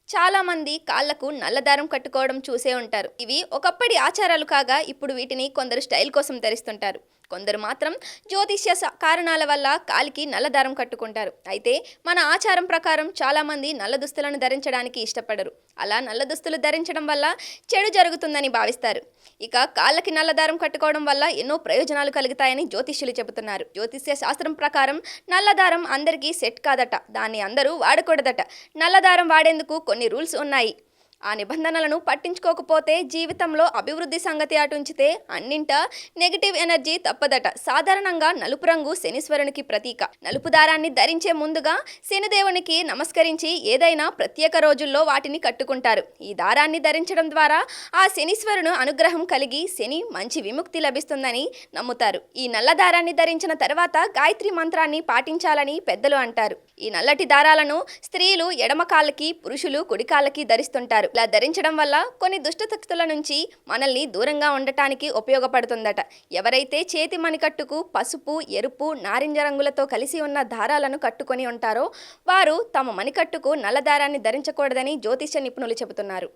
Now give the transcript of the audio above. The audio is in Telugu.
చాలా మంది కాళ్లకు నల్లదారం కట్టుకోవడం చూసే ఉంటారు. ఇవి ఒకప్పటి ఆచారాలు కాగా ఇప్పుడు వీటిని కొందరు స్టైల్ కోసం ధరిస్తుంటారు. కొందరు మాత్రం జ్యోతిష్య కారణాల వల్ల కాలికి నల్లదారం కట్టుకుంటారు. అయితే మన ఆచారం ప్రకారం చాలా మంది నల్ల దుస్తులను ధరించడానికి ఇష్టపడరు. అలా నల్ల దుస్తులు ధరించడం వల్ల చెడు జరుగుతుందని భావిస్తారు. ఇక కాళ్ళకి నల్లదారం కట్టుకోవడం వల్ల ఎన్నో ప్రయోజనాలు కలుగుతాయని జ్యోతిష్యులు చెబుతున్నారు. జ్యోతిష్య శాస్త్రం ప్రకారం నల్లదారం అందరికీ సెట్ కాదట. దాన్ని అందరూ వాడకూడదట. నల్లదారం వాడేందుకు కొన్ని రూల్స్ ఉన్నాయి. ఆ నిబంధనలను పట్టించుకోకపోతే జీవితంలో అభివృద్ధి సంగతి అటుంచితే అన్నింటా నెగిటివ్ ఎనర్జీ తప్పదట. సాధారణంగా నలుపు రంగు శనీశ్వరునికి ప్రతీక. నలుపు దారాన్ని ధరించే ముందుగా శనిదేవునికి నమస్కరించి ఏదైనా ప్రత్యేక రోజుల్లో వాటిని కట్టుకుంటారు. ఈ దారాన్ని ధరించడం ద్వారా ఆ శనీశ్వరుని అనుగ్రహం కలిగి శని మంచి విముక్తి లభిస్తుందని నమ్ముతారు. ఈ నల్ల దారాన్ని ధరించిన తర్వాత గాయత్రి మంత్రాన్ని పాటించాలని పెద్దలు అంటారు. ఈ నల్లటి దారాలను స్త్రీలు ఎడమ కాళ్ళకి, పురుషులు కుడి కాళ్ళకి ధరిస్తుంటారు. ఇలా ధరించడం వల్ల కొన్ని దుష్టశక్తుల నుంచి మనల్ని దూరంగా ఉండటానికి ఉపయోగపడుతుందట. ఎవరైతే చేతి మణికట్టుకు పసుపు, ఎరుపు, నారింజ రంగులతో కలిసి ఉన్న దారాలను కట్టుకొని ఉంటారో వారు తమ మణికట్టుకు నల్ల దారాన్ని ధరించకూడదని జ్యోతిష్య నిపుణులు చెబుతున్నారు.